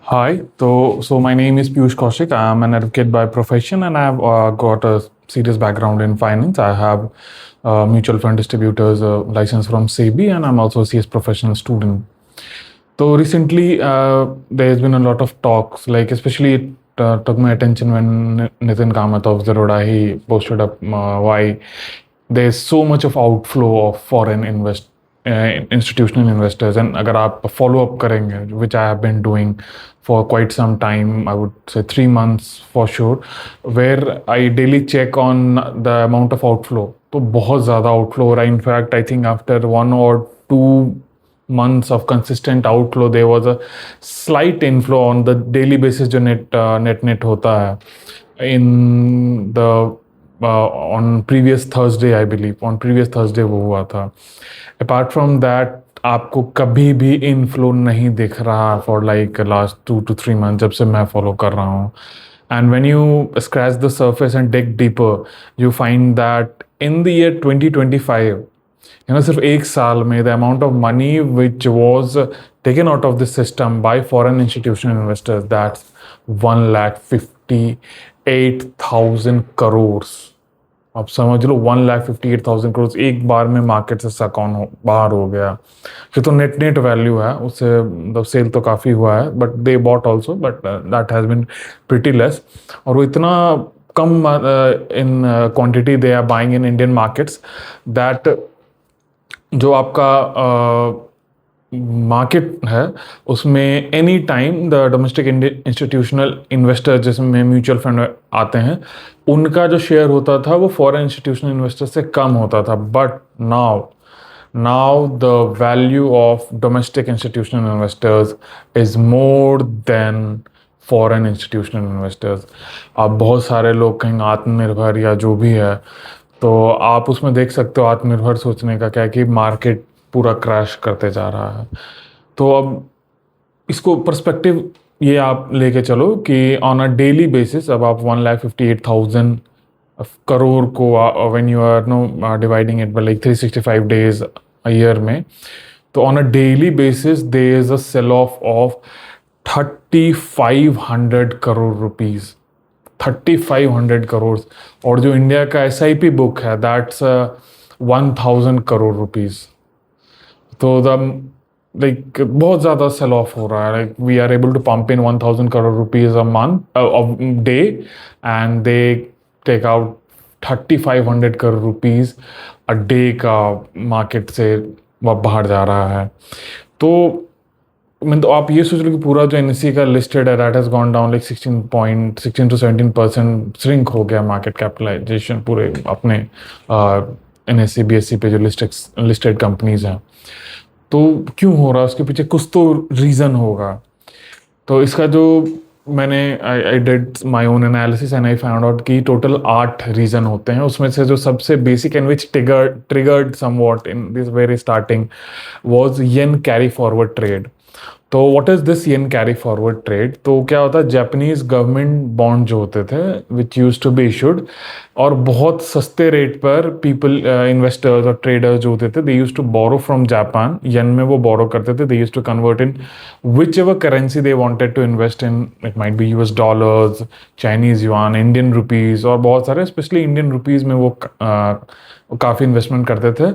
Hi, so my name is Piyush Kaushik. I'm an advocate by profession and I've got a serious background in finance. I have mutual fund distributors license from SEBI and I'm also a CS professional student. So recently there's been a lot of talks, like especially it took my attention when Nitin Kamath of Zerodha, he posted up why there's so much of outflow of foreign institutional investors. And अगर आप follow up करेंगे, which I have been doing for quite some time, I would say 3 months for sure, where I daily check on the amount of outflow. तो बहुत ज़्यादा outflow हो रहा है. In fact, I think after 1 or 2 months of consistent outflow, there was a slight inflow on the daily basis जो net होता है in the on previous Thursday, I believe on previous Thursday वो हुआ था. Apart from that, आपको कभी भी inflow नहीं दिख रहा for like last 2 to 3 months जब से मैं फॉलो कर रहा हूँ. And when you scratch the surface and dig deeper, you find that in the year 2025, सिर्फ एक साल में the amount of money which was taken out of the system by foreign institutional investors, that's 1,58,000 crores. आप समझ लो 1,58,000 करोड़ एक बार में market से सकॉन बाहर हो गया. ये तो नेट वैल्यू है, उससे मतलब सेल तो काफ़ी हुआ है, but they bought also, but that has been pretty less. और वो इतना कम in quantity they are buying in Indian markets that जो आपका मार्केट है उसमें any time the domestic institutional investor जिसमें म्यूचुअल फंड आते हैं उनका जो शेयर होता था वो फॉरेन इंस्टीट्यूशनल इन्वेस्टर से कम होता था. But now the value of domestic institutional investors is more than foreign institutional investors. अब बहुत सारे लोग कहेंगे आत्मनिर्भर या जो भी है, तो आप उसमें देख सकते हो आत्मनिर्भर सोचने का क्या है कि मार्केट पूरा क्रैश करते जा रहा है. तो अब इसको पर्सपेक्टिव ये आप लेके चलो कि ऑन अ डेली बेसिस अब आप 1,58,000 करोड़ को when you are no dividing it by like 365 days a year में, तो on a daily basis there is a sale of 3,500 crore rupees. 3,500 crore. और जो इंडिया का SIP बुक है दैट्स 1,000 करोड़ रुपीज़. तो द लाइक बहुत ज़्यादा सेल ऑफ हो रहा है. Like we are able to pump in 1,000 crore rupees a month of day and they take out 3,500 crore rupees a day का मार्केट से बाहर जा रहा है. तो मैं तो आप ये सोच लो कि पूरा जो NSE का लिस्टेड है that has gone down like 16 to 17% shrink हो गया मार्केट कैपिटलाइजेशन पूरे अपने NSE BSE पे जो लिस्टेड कंपनीज हैं. तो क्यों हो रहा है उसके पीछे कुछ तो रीज़न होगा. तो इसका जो मैंने I did my own analysis and I found out कि टोटल 8 रीज़न होते हैं. उसमें से जो सबसे basic and which triggered somewhat in this very starting was yen carry forward trade. तो what is this yen carry forward trade? तो क्या होता है, जापानीज गवर्नमेंट बॉन्ड जो होते थे which use to be issued और बहुत सस्ते रेट पर पीपल इन्वेस्टर्स और ट्रेडर्स जो होते थे they used to borrow from Japan. Yen में वो बोरो करते थे. They used to convert in whichever currency they wanted to invest in. It might be US dollars, Chinese yuan, Indian rupees और बहुत सारे स्पेशली इंडियन रुपीज़ में वो काफ़ी इन्वेस्टमेंट करते थे.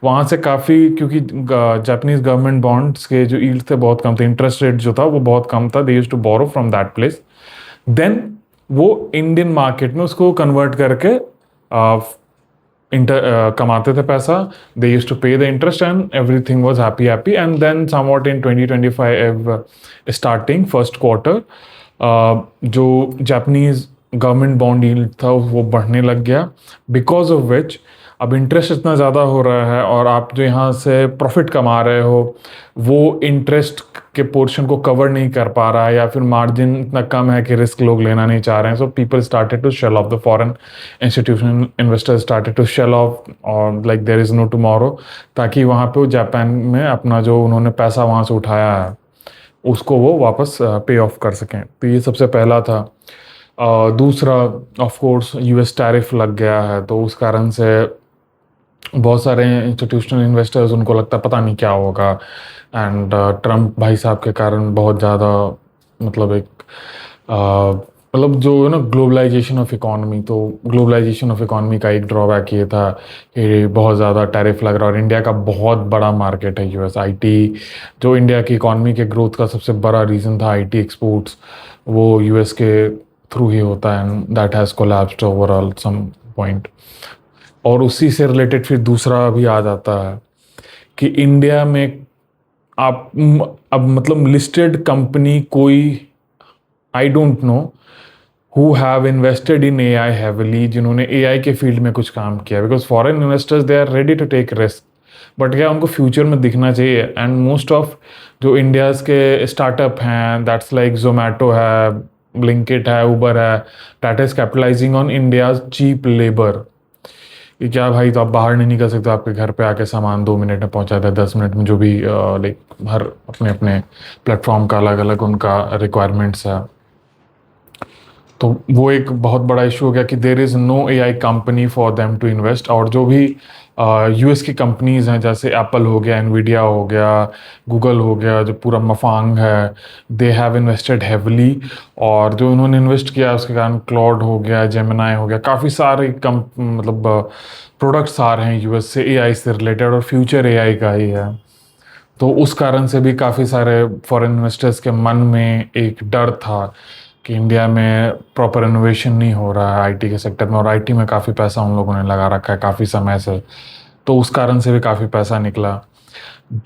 वहाँ से काफ़ी क्योंकि जापानीज गवर्नमेंट बॉन्ड्स के जो यील्ड थे बहुत कम थे, इंटरेस्ट रेट जो था वो बहुत कम था. They used to borrow from that place. Then वो इंडियन मार्केट में उसको कन्वर्ट करके कमाते थे पैसा. They used to pay the interest and everything was happy. And then somewhat in 2025 starting first quarter जो जापानीज गवर्नमेंट बॉन्ड यील्ड था वो बढ़ने लग गया, बिकॉज ऑफ विच अब इंटरेस्ट इतना ज़्यादा हो रहा है और आप जो यहाँ से प्रॉफिट कमा रहे हो वो इंटरेस्ट के पोर्शन को कवर नहीं कर पा रहा है या फिर मार्जिन इतना कम है कि रिस्क लोग लेना नहीं चाह रहे हैं. So people started to sell off. The foreign institutional investors started to sell off और like there is no tomorrow, ताकि वहाँ पे वो जापान में अपना जो उन्होंने पैसा वहाँ से उठाया है उसको वो वापस पे ऑफ कर सकें. तो ये सबसे पहला था. दूसरा ऑफ कोर्स US टैरिफ लग गया है, तो उस कारण से बहुत सारे इंस्टीट्यूशनल इन्वेस्टर्स उनको लगता पता नहीं क्या होगा. एंड ट्रम्प भाई साहब के कारण बहुत ज़्यादा मतलब एक मतलब जो है ना ग्लोबलाइजेशन ऑफ इकोनॉमी, तो ग्लोबलाइजेशन ऑफ इकोनॉमी का एक ड्रॉबैक ये था कि बहुत ज़्यादा टैरिफ लग रहा है, और इंडिया का बहुत बड़ा मार्केट है यूएस आईटी। जो इंडिया की इकोनॉमी के ग्रोथ का सबसे बड़ा रीज़न था आईटी एक्सपोर्ट्स, वो यूएस के थ्रू ही होता है, and that has collapsed overall some point. और उसी से रिलेटेड फिर दूसरा भी आ जाता है कि इंडिया में आप अब मतलब लिस्टेड कंपनी कोई, I don't know who have invested in AI heavily, जिन्होंने एआई के फील्ड में कुछ काम किया, because foreign investors they are ready to take risk, but क्या उनको फ्यूचर में दिखना चाहिए। एंड मोस्ट ऑफ जो इंडियाज़ के स्टार्टअप हैं, दैट्स लाइक जोमेटो है, ब्लिंकिट है, उबर है, that is capitalizing on India's cheap labour. कि क्या भाई, तो आप बाहर नहीं निकल सकते, आपके घर पे आके सामान 2 मिनट में पहुंचा दें, 10 मिनट में, जो भी लाइक हर अपने अपने प्लेटफॉर्म का अलग अलग उनका रिक्वायरमेंट्स है। तो वो एक बहुत बड़ा इशू हो गया कि there is no AI company for them to invest. और जो भी यूएस की कंपनीज हैं, जैसे एप्पल हो गया, एनवीडिया हो गया, गूगल हो गया, जो पूरा मफांग है, दे हैव इन्वेस्टेड हेवली। और जो उन्होंने इन्वेस्ट किया उसके कारण क्लाउड हो गया, जेमिनाई हो गया, काफ़ी सारे मतलब प्रोडक्ट्स आ रहे हैं यूएस से एआई से रिलेटेड, और फ्यूचर एआई का ही है। तो उस कारण से भी काफ़ी सारे फॉरेन इन्वेस्टर्स के मन में एक डर था कि इंडिया में प्रॉपर इनोवेशन नहीं हो रहा है आईटी के सेक्टर में, और आईटी में काफ़ी पैसा उन लोगों ने लगा रखा है काफ़ी समय से, तो उस कारण से भी काफ़ी पैसा निकला।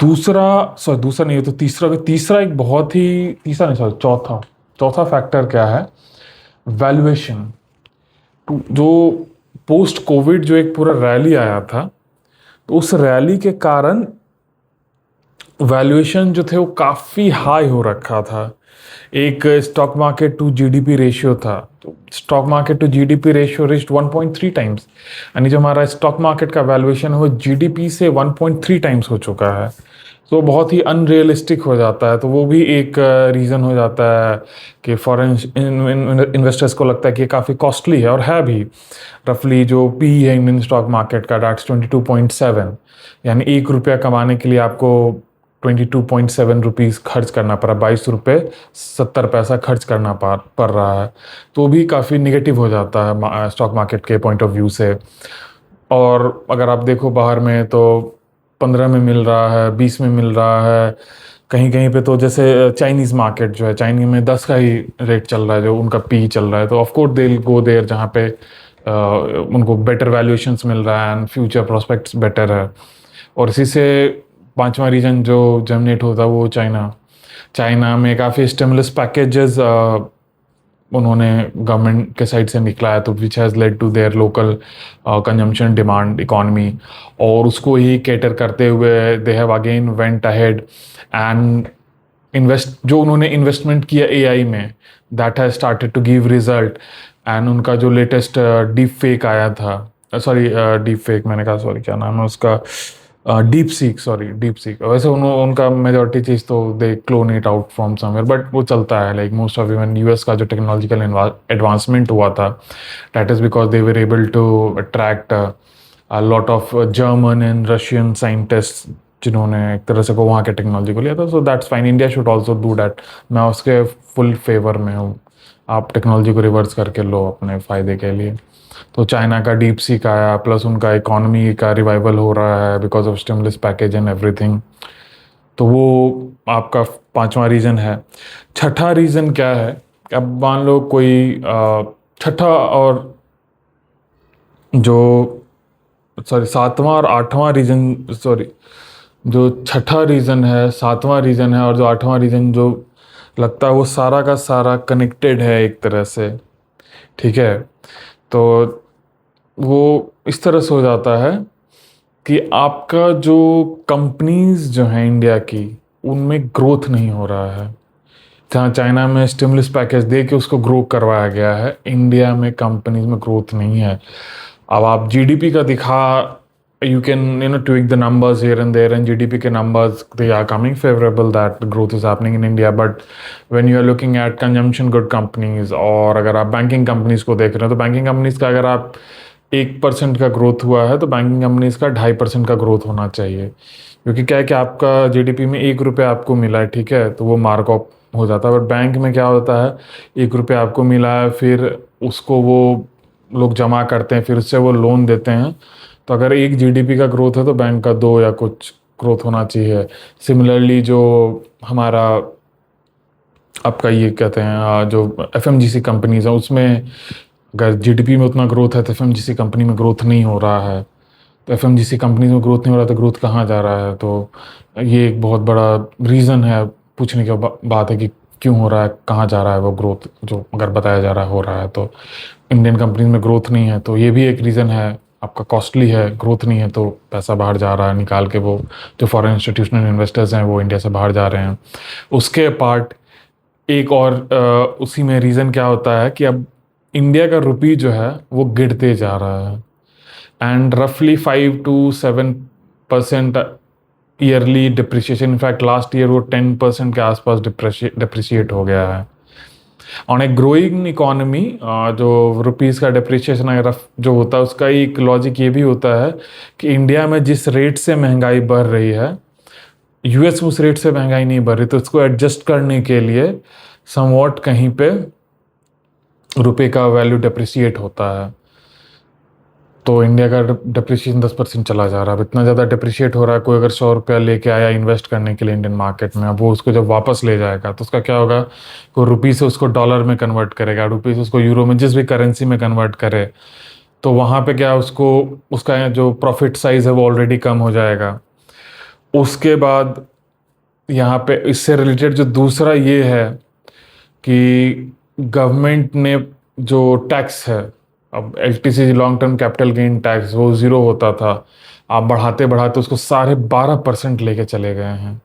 दूसरा, सॉरी दूसरा नहीं, तो तीसरा, तीसरा एक बहुत ही, तीसरा नहीं सॉरी, चौथा, चौथा फैक्टर क्या है, वैल्यूएशन। जो पोस्ट कोविड जो एक पूरा रैली आया था, तो उस रैली के कारण वैल्यूएशन जो थे वो काफ़ी हाई हो रखा था। एक stock market to GDP ratio था, तो stock market to GDP ratio reached 1.3 times, यानी जो हमारा स्टॉक मार्केट का वैल्यूएशन है वो जीडीपी से 1.3 टाइम्स हो चुका है। तो बहुत ही अनरियलिस्टिक हो जाता है, तो वो भी एक रीज़न हो जाता है कि फॉरेन इन्वेस्टर्स को लगता है कि ये काफ़ी कॉस्टली है, और है भी। रफली जो पी है इंडियन स्टॉक मार्केट का, डैट्स 22.7, यानी ₹1 कमाने के लिए आपको 22.7 खर्च करना पड़ा, ₹22.70 खर्च करना पड़ रहा है। तो भी काफ़ी निगेटिव हो जाता है स्टॉक मार्केट के पॉइंट ऑफ व्यू से। और अगर आप देखो बाहर में, तो 15 में मिल रहा है, 20 में मिल रहा है, कहीं कहीं पे तो जैसे चाइनीज़ मार्केट जो है, चाइनीज में 10 का ही रेट चल रहा है, जो उनका पी चल रहा है। तो ऑफकोर्स दे गो देयर जहाँ पे उनको बेटर वैल्यूएशंस मिल रहा है एंड फ्यूचर प्रोस्पेक्ट्स बेटर है। और इसी से पांचवा रीजन जो जर्मिनेट होता है वो चाइना। चाइना में काफ़ी स्टिमुलस पैकेजेस उन्होंने गवर्नमेंट के साइड से निकला है, तो which has led to their local consumption demand economy, और उसको ही कैटर करते हुए they have again went ahead and जो उन्होंने इन्वेस्टमेंट किया एआई में, that has started to give result. And उनका जो लेटेस्ट डीप फेक आया था, सॉरी डीप फेक मैंने कहा, सॉरी क्या नाम है उसका, DeepSeek, sorry DeepSeek. वैसे उनका मेजॉरिटी चीज़ तो they clone it out from somewhere, but वो चलता है, like most of even US का जो टेक्नोलॉजिकल एडवांसमेंट हुआ था, that is because they were able to attract a lot of German and Russian scientist, जिन्होंने एक तरह से को वहाँ के टेक्नोलॉजी को लिया था। So that's fine, India should also do that. मैं उसके फुल फेवर में हूँ, आप टेक्नोलॉजी को रिवर्स करके लो अपने फ़ायदे के लिए। तो चाइना का डीप सीक आया, प्लस उनका इकोनॉमी का रिवाइवल हो रहा है because of stimulus package and everything. तो वो आपका पांचवा रीज़न है। छठा रीज़न क्या है, अब मान लो कोई छठा और जो, सॉरी सातवां और आठवां रीज़न, सॉरी जो छठा रीज़न है, सातवां रीज़न है, और जो आठवां रीज़न जो लगता है वो सारा का सारा कनेक्टेड है एक तरह से, ठीक है। तो वो इस तरह से हो जाता है कि आपका जो कंपनीज जो हैं इंडिया की, उनमें ग्रोथ नहीं हो रहा है। जहाँ चाइना में स्टिमुलस पैकेज दे के उसको ग्रो करवाया गया है, इंडिया में कंपनीज में ग्रोथ नहीं है। अब आप जीडीपी का दिखा, you can tweak the numbers here and there, and GDP के numbers they are coming favorable that growth is happening in India, but when you are looking at consumption good companies, और अगर आप banking companies को देख रहे हो, तो banking companies का अगर आप 1% का ग्रोथ हुआ है, तो बैंकिंग कंपनीज का 2.5% का ग्रोथ होना चाहिए। क्योंकि क्या है कि आपका जीडीपी में ₹1 आपको मिला है, ठीक है, तो वो मार्कअप हो जाता है। बट बैंक में क्या होता है, 1 रुपया आपको मिला है, फिर उसको वो लोग जमा करते हैं, फिर उससे वो लोन देते हैं। तो अगर 1 GDP का ग्रोथ है तो बैंक का 2 या कुछ ग्रोथ होना चाहिए। सिमिलरली जो हमारा आपका ये कहते हैं जो FMGC कंपनीज हैं, उसमें अगर GDP में उतना ग्रोथ है तो FMGC कंपनी में ग्रोथ नहीं हो रहा है। तो FMGC कंपनीज में ग्रोथ नहीं हो रहा तो ग्रोथ कहाँ जा रहा है? तो ये एक बहुत बड़ा रीज़न है, पूछने की बात है कि क्यों हो रहा है, कहाँ जा रहा है वो ग्रोथ, जो अगर बताया जा रहा है हो रहा है तो इंडियन कंपनीज में ग्रोथ नहीं है। तो ये भी एक रीज़न है, आपका कॉस्टली है, ग्रोथ नहीं है तो पैसा बाहर जा रहा है निकाल के। वो जो फॉरेन इंस्टीट्यूशनल इन्वेस्टर्स हैं वो इंडिया से बाहर जा रहे हैं। उसके पार्ट एक और उसी में रीज़न क्या होता है कि अब इंडिया का रुपी जो है वो गिरते जा रहा है, एंड रफली 5 to 7% yearly depreciation. In fact last year वो 10% के आसपास डिप्रिशिएट हो गया है। ऑन ए ग्रोइंग इकोनॉमी जो रुपीज़ का डिप्रिशिएशन अगर जो होता है उसका एक लॉजिक ये भी होता है कि इंडिया में जिस रेट से महंगाई बढ़ रही है, US में उस रेट से महंगाई नहीं बढ़ रही, तो उसको एडजस्ट करने के लिए समवॉट कहीं पे रुपए का वैल्यू डिप्रिशिएट होता है। तो इंडिया का डिप्रिशिएशन 10% चला जा रहा है। अब इतना ज़्यादा डिप्रिशिएट हो रहा है, कोई अगर 100 रुपया लेके आया इन्वेस्ट करने के लिए इंडियन मार्केट में, अब वो उसको जब वापस ले जाएगा तो उसका क्या होगा, कोई रुपी से उसको डॉलर में कन्वर्ट करेगा, रुपी से उसको यूरो में, जिस भी करेंसी में कन्वर्ट करे, तो वहाँ पे क्या उसको उसका जो प्रॉफिट साइज है वो ऑलरेडी कम हो जाएगा। उसके बाद यहाँ पे इससे रिलेटेड जो दूसरा ये है कि गवर्नमेंट ने जो टैक्स है, अब LTC long term capital gain tax वो 0 होता था, आप बढ़ाते बढ़ाते उसको 12.5% लेके चले गए हैं।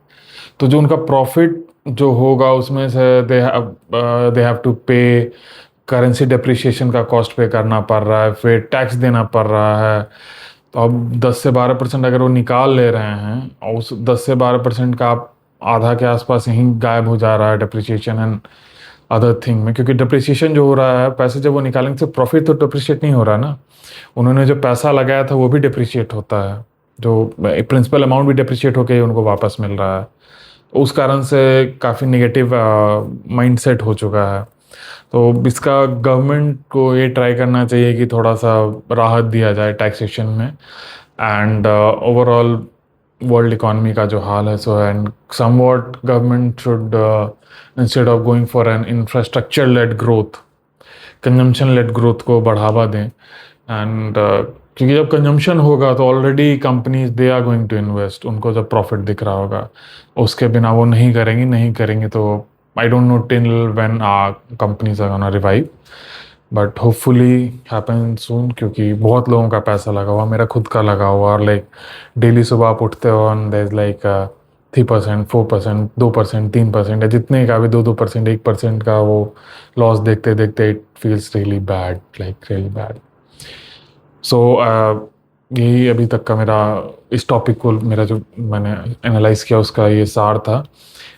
तो जो उनका प्रॉफिट जो होगा उसमें से दे हैव टू पे करेंसी डिप्रिशिएशन का कॉस्ट पे करना पड़ रहा है, फिर टैक्स देना पड़ रहा है। तो अब 10 से 12% अगर वो निकाल ले रहे हैं और उस 10 से 12% का आप आधा के आसपास यहीं गायब हो जा रहा है डिप्रिशिएशन एंड अदर थिंग में, क्योंकि डिप्रिसिएशन जो हो रहा है, पैसे जब वो निकालेंगे तो प्रॉफिट तो डिप्रिशिएट नहीं हो रहा ना, उन्होंने जो पैसा लगाया था वो भी डिप्रिशिएट होता है, जो प्रिंसिपल अमाउंट भी डिप्रिशिएट होकर उनको वापस मिल रहा है। तो उस कारण से काफ़ी नेगेटिव माइंडसेट हो चुका है। तो इसका गवर्नमेंट को ये ट्राई करना चाहिए कि थोड़ा सा राहत दिया जाए टैक्सेशन में, एंड ओवरऑल वर्ल्ड इकोनॉमी का जो हाल है so, and somewhat government should instead of going for an infrastructure led growth, consumption led growth को बढ़ावा दें। एंड क्योंकि जब कंजम्पशन होगा तो already companies they are going to invest, उनको जब प्रॉफिट दिख रहा होगा, उसके बिना वो नहीं करेंगे। तो I don't know till when companies are gonna revive, but hopefully happen soon, क्योंकि बहुत लोगों का पैसा लगा हुआ, मेरा खुद का लगा हुआ, और लाइक डेली सुबह आप उठते हो और देयर इज लाइक 3%, 4%, 2%, 3% है, जितने का भी 2% 1% का वो लॉस देखते देखते it feels really bad, like really bad. So यही अभी तक का मेरा इस टॉपिक को, मेरा जो मैंने एनालाइज किया उसका ये सार था।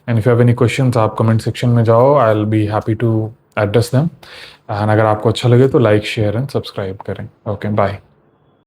And if you have any questions आप कमेंट सेक्शन में जाओ, I will be happy to address them. And अगर आपको अच्छा लगे तो लाइक शेयर एंड सब्सक्राइब करें। Okay, bye.